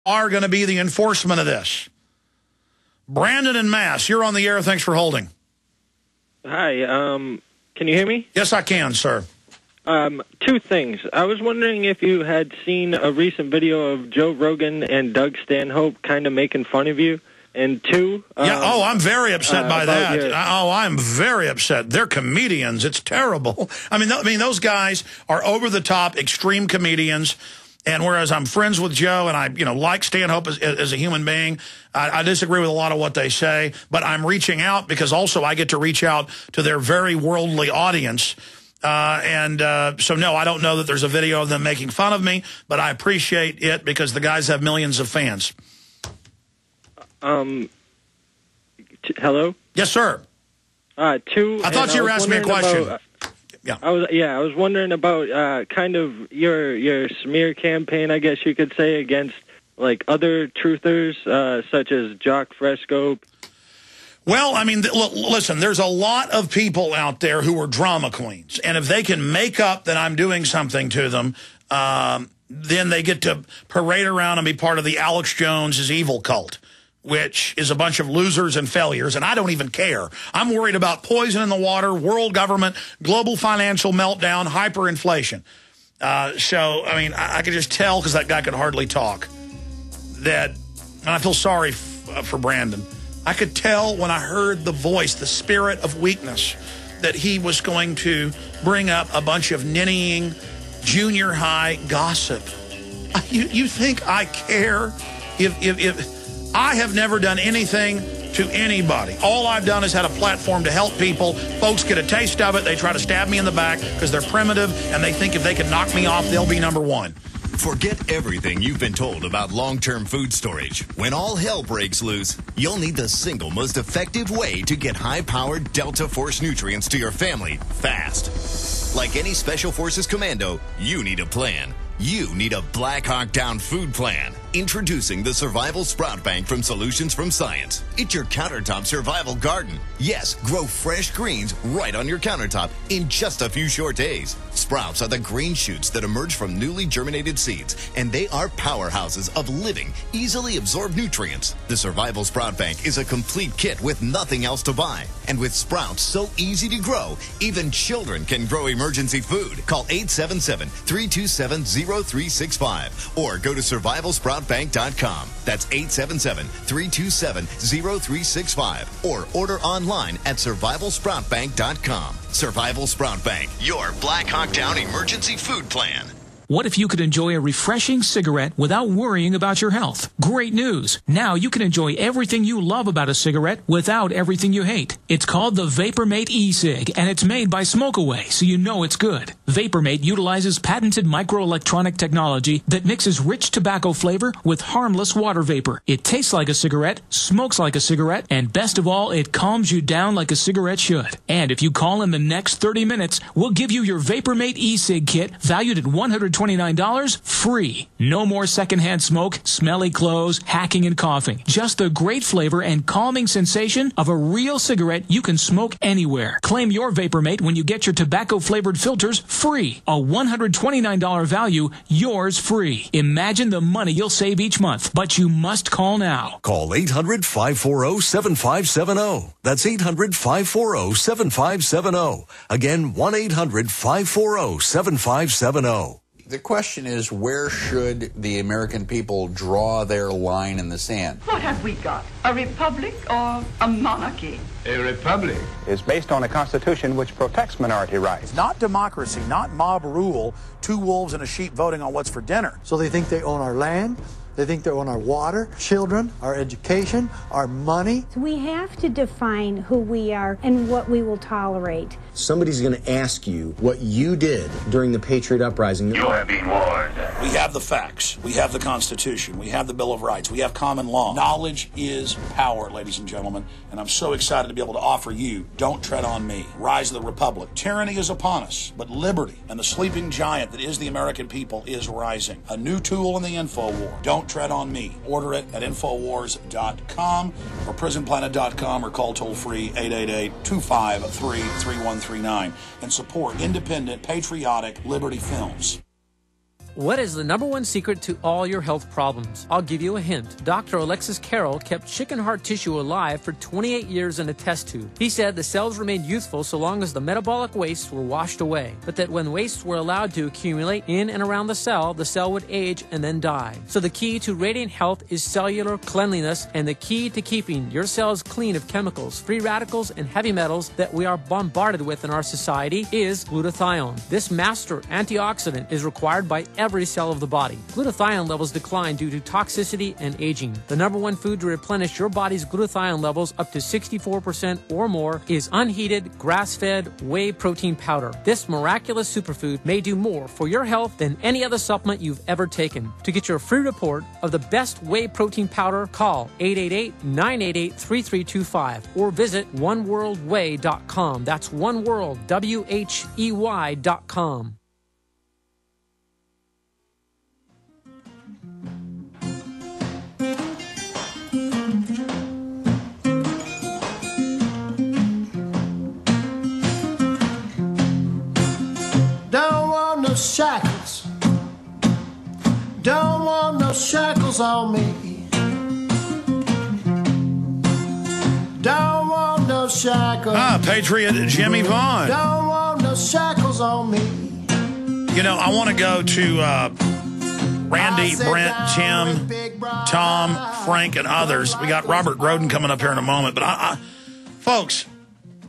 are going to be the enforcement of this. Brandon in Mass, you're on the air. Thanks for holding. Hi, can you hear me? Yes, I can, sir. Two things. I was wondering if you had seen a recent video of Joe Rogan and Doug Stanhope kind of making fun of you. And two... I'm very upset by that. I'm very upset. They're comedians. It's terrible. I mean, those guys are over-the-top, extreme comedians. And whereas I'm friends with Joe and I, like Stanhope as a human being, I disagree with a lot of what they say. But I'm reaching out because also I get to reach out to their very worldly audience. So, no, I don't know that there's a video of them making fun of me, but I appreciate it because the guys have millions of fans. Hello? Yes, sir. Two. I thought you were asking me a question. Yeah. I was wondering about kind of your smear campaign, I guess you could say, against like other truthers such as Jock Fresco. Well, I mean, listen, there's a lot of people out there who are drama queens. And if they can make up that I'm doing something to them, then they get to parade around and be part of the Alex Jones's evil cult, which is a bunch of losers and failures, and I don't even care. I'm worried about poison in the water, world government, global financial meltdown, hyperinflation. So, I mean, I could just tell, because that guy could hardly talk, and I feel sorry for Brandon. I could tell when I heard the voice, the spirit of weakness, that he was going to bring up a bunch of ninnying, junior high gossip. You think I care if I have never done anything to anybody. All I've done is had a platform to help people. Folks get a taste of it. They try to stab me in the back because they're primitive, and they think if they can knock me off, they'll be number one. Forget everything you've been told about long-term food storage. When all hell breaks loose, you'll need the single most effective way to get high-powered Delta Force nutrients to your family fast. Like any Special Forces commando, you need a plan. You need a Black Hawk Down food plan. Introducing the Survival Sprout Bank from Solutions from Science. It's your countertop survival garden. Yes, grow fresh greens right on your countertop in just a few short days. Sprouts are the green shoots that emerge from newly germinated seeds, and they are powerhouses of living, easily absorbed nutrients. The Survival Sprout Bank is a complete kit with nothing else to buy. And with sprouts so easy to grow, even children can grow emergency food. Call 877-327-0365 or go to survivalsproutbank.com. That's 877-327-0365 or order online at survivalsproutbank.com. Survival Sprout Bank, your Black Hawk Down emergency food plan. What if you could enjoy a refreshing cigarette without worrying about your health? Great news! Now you can enjoy everything you love about a cigarette without everything you hate. It's called the VaporMate e-cig, and it's made by Smokeaway, so you know it's good. VaporMate utilizes patented microelectronic technology that mixes rich tobacco flavor with harmless water vapor. It tastes like a cigarette, smokes like a cigarette, and best of all, it calms you down like a cigarette should. And if you call in the next 30 minutes, we'll give you your VaporMate e-cig kit valued at $129 free. No more secondhand smoke, smelly clothes, hacking and coughing. Just the great flavor and calming sensation of a real cigarette you can smoke anywhere. Claim your VaporMate when you get your tobacco-flavored filters free. A $129 value, yours free. Imagine the money you'll save each month, but you must call now. Call 800-540-7570. That's 800-540-7570. Again, 1-800-540-7570. The question is, where should the American people draw their line in the sand? What have we got? A republic or a monarchy? A republic is based on a constitution which protects minority rights. Not democracy, not mob rule, two wolves and a sheep voting on what's for dinner. So they think they own our land, they think they own our water, children, our education, our money. We have to define who we are and what we will tolerate. Somebody's going to ask you what you did during the Patriot Uprising. You have been warned. We have the facts. We have the Constitution. We have the Bill of Rights. We have common law. Knowledge is power, ladies and gentlemen, and I'm so excited to be able to offer you Don't Tread on Me, Rise of the Republic. Tyranny is upon us, but liberty and the sleeping giant that is the American people is rising. A new tool in the info war. Don't Tread on Me. Order it at Infowars.com or PrisonPlanet.com or call toll-free 888-253-3139 and support independent, patriotic Liberty films. What is the #1 secret to all your health problems? I'll give you a hint. Dr. Alexis Carroll kept chicken heart tissue alive for 28 years in a test tube. He said the cells remained youthful so long as the metabolic wastes were washed away, but that when wastes were allowed to accumulate in and around the cell would age and then die. So the key to radiant health is cellular cleanliness, and the key to keeping your cells clean of chemicals, free radicals, and heavy metals that we are bombarded with in our society is glutathione. This master antioxidant is required by every cell of the body. Glutathione levels decline due to toxicity and aging. The #1 food to replenish your body's glutathione levels up to 64% or more is unheated, grass-fed whey protein powder. This miraculous superfood may do more for your health than any other supplement you've ever taken. To get your free report of the best whey protein powder, call 888-988-3325 or visit oneworldwhey.com. That's oneworld, WHEY.com. Don't want no shackles. Don't want no shackles on me. Don't want no shackles. Patriot Jimmy Vaughn. Don't want no shackles on me. You know, I want to go to Randy, Brent, Tim, Tom, Frank, and others. We got Robert Groden coming up here in a moment. But, folks,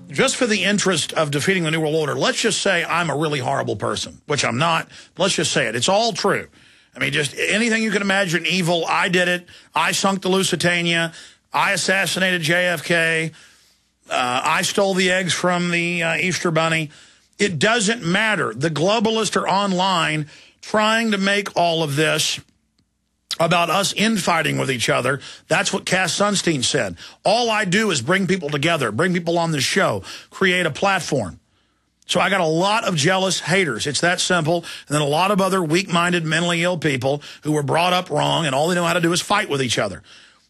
just for the interest of defeating the New World Order, let's just say I'm a really horrible person, which I'm not. Let's just say it. It's all true. I mean, just anything you can imagine evil, I did it. I sunk the Lusitania. I assassinated JFK. I stole the eggs from the Easter Bunny. It doesn't matter. The globalists are online trying to make all of this about us infighting with each other. That's what Cass Sunstein said. All I do is bring people together, bring people on this show, create a platform. So I got a lot of jealous haters. It's that simple. And then a lot of other weak-minded, mentally ill people who were brought up wrong, and all they know how to do is fight with each other.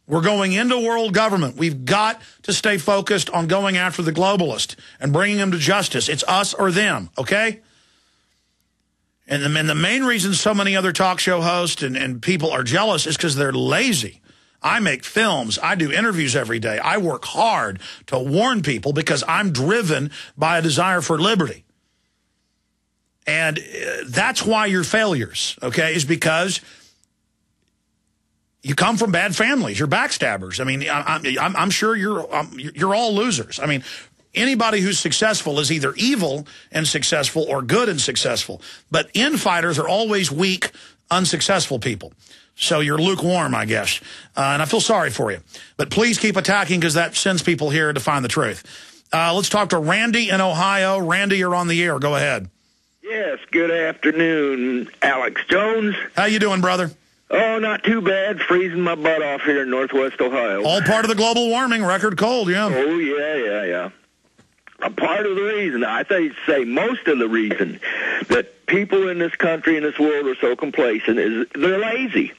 We're going into world government. We've got to stay focused on going after the globalist and bringing them to justice. It's us or them, okay? And the main reason so many other talk show hosts and people are jealous is because they're lazy. I make films. I do interviews every day. I work hard to warn people because I'm driven by a desire for liberty. And that's why you're failures, okay, is because you come from bad families. You're backstabbers. I mean, I'm sure you're all losers. I mean, anybody who's successful is either evil and successful or good and successful. But infighters are always weak, unsuccessful people. So you're lukewarm, I guess. And I feel sorry for you. But please keep attacking because that sends people here to find the truth. Let's talk to Randy in Ohio. Randy, you're on the air. Go ahead. Yes, good afternoon, Alex Jones. How you doing, brother? Oh, not too bad. Freezing my butt off here in Northwest Ohio. All part of the global warming, record cold, yeah. Oh, yeah. A part of the reason, I say most of the reason that people in this country and this world are so complacent is they're lazy.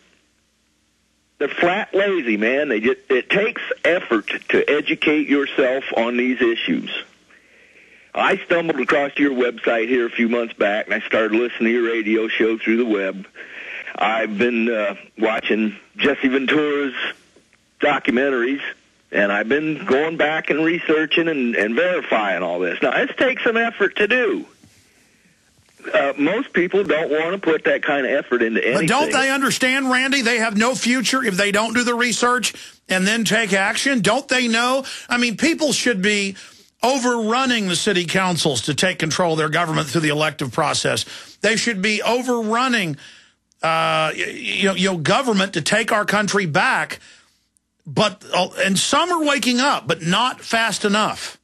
They're flat lazy, man. It takes effort to educate yourself on these issues. I stumbled across your website here a few months back, and I started listening to your radio show through the web. I've been watching Jesse Ventura's documentaries, and I've been going back and researching and verifying all this. Now, this takes some effort to do. Most people don't want to put that kind of effort into anything. But don't they understand, Randy? They have no future if they don't do the research and then take action. Don't they know? I mean, people should be overrunning the city councils to take control of their government through the elective process. They should be overrunning government to take our country back. But and some are waking up, but not fast enough.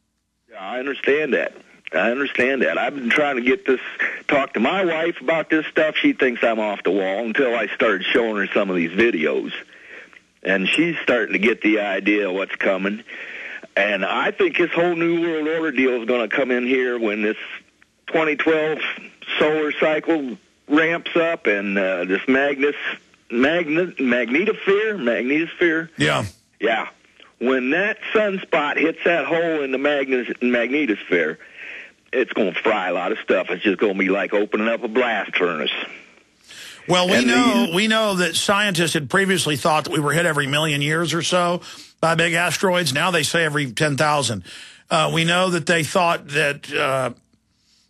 Yeah, I understand that. I've been trying to talk to my wife about this stuff. She thinks I'm off the wall until I started showing her some of these videos. And she's starting to get the idea of what's coming. And I think this whole New World Order deal is going to come in here when this 2012 solar cycle ramps up and this magnetosphere. Yeah. When that sunspot hits that hole in the magnetosphere, it's going to fry a lot of stuff. It's just going to be like opening up a blast furnace. Well, we know that scientists had previously thought that we were hit every million years or so by big asteroids. Now they say every 10,000. We know that they thought that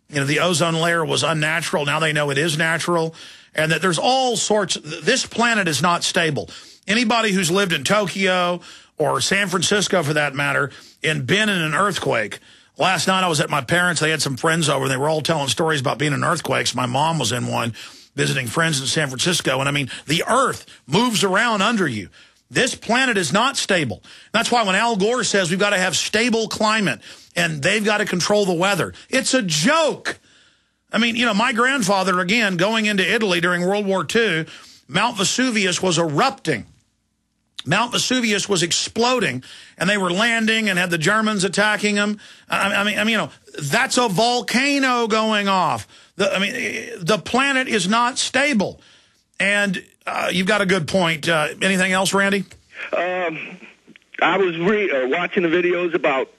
the ozone layer was unnatural. Now they know it is natural, and that there's all sorts. This planet is not stable. Anybody who's lived in Tokyo or San Francisco, for that matter, and been in an earthquake. Last night I was at my parents'. They had some friends over. They were all telling stories about being in earthquakes. My mom was in one, visiting friends in San Francisco. And I mean, the earth moves around under you. This planet is not stable. That's why when Al Gore says we've got to have stable climate and they've got to control the weather, it's a joke. I mean, my grandfather, again, going into Italy during World War II, Mount Vesuvius was erupting. Mount Vesuvius was exploding, and they were landing and had the Germans attacking them. I mean, that's a volcano going off. The planet is not stable. And you've got a good point. Anything else, Randy? I was watching the videos about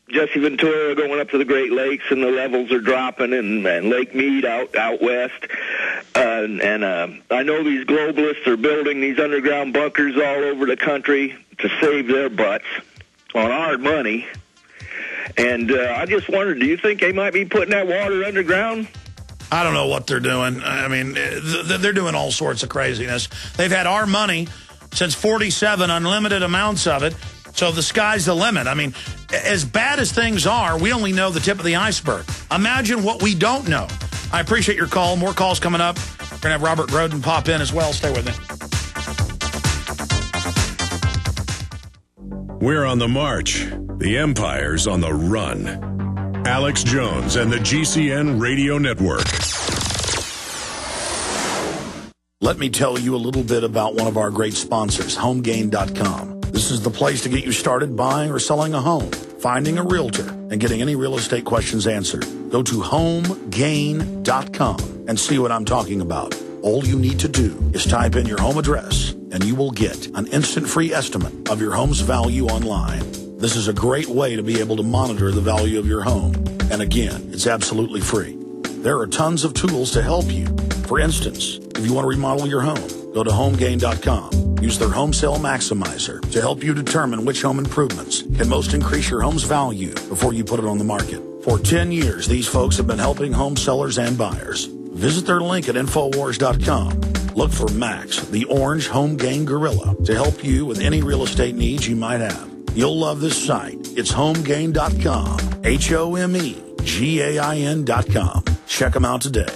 Jesse Ventura going up to the Great Lakes, and the levels are dropping, and Lake Mead out west. And I know these globalists are building these underground bunkers all over the country to save their butts on our money. And I just wondered, do you think they might be putting that water underground? I don't know what they're doing. I mean, they're doing all sorts of craziness. They've had our money since '47, unlimited amounts of it. So the sky's the limit. I mean, as bad as things are, we only know the tip of the iceberg. Imagine what we don't know. I appreciate your call. More calls coming up. We're going to have Robert Groden pop in as well. Stay with me. We're on the march. The empire's on the run. Alex Jones and the GCN Radio Network. Let me tell you a little bit about one of our great sponsors, HomeGain.com. This is the place to get you started buying or selling a home, finding a realtor, and getting any real estate questions answered. Go to HomeGain.com and see what I'm talking about. All you need to do is type in your home address, and you will get an instant free estimate of your home's value online. This is a great way to be able to monitor the value of your home. And again, it's absolutely free. There are tons of tools to help you. For instance, if you want to remodel your home, go to HomeGain.com. Use their Home Sale Maximizer to help you determine which home improvements can most increase your home's value before you put it on the market. For 10 years, these folks have been helping home sellers and buyers. Visit their link at Infowars.com. Look for Max, the orange Home Gain Gorilla, to help you with any real estate needs you might have. You'll love this site. It's HomeGain.com. HomeGain.com. Check them out today.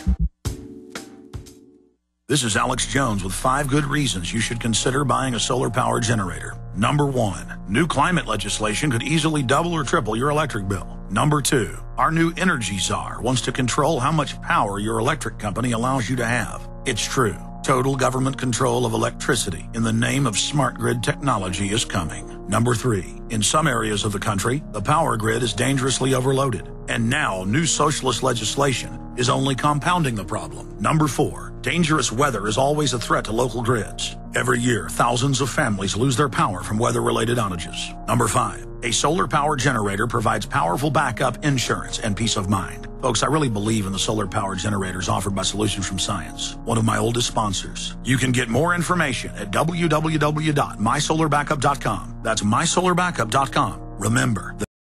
This is Alex Jones with 5 good reasons you should consider buying a solar power generator. Number 1, new climate legislation could easily double or triple your electric bill. Number 2, our new energy czar wants to control how much power your electric company allows you to have. It's true. Total government control of electricity in the name of smart grid technology is coming. Number 3, in some areas of the country, the power grid is dangerously overloaded. And now, new socialist legislation is only compounding the problem. Number 4, dangerous weather is always a threat to local grids. Every year, thousands of families lose their power from weather-related outages. Number 5, a solar power generator provides powerful backup insurance and peace of mind. Folks, I really believe in the solar power generators offered by Solutions from Science, one of my oldest sponsors. You can get more information at www.mysolarbackup.com. That's mysolarbackup.com. Remember, the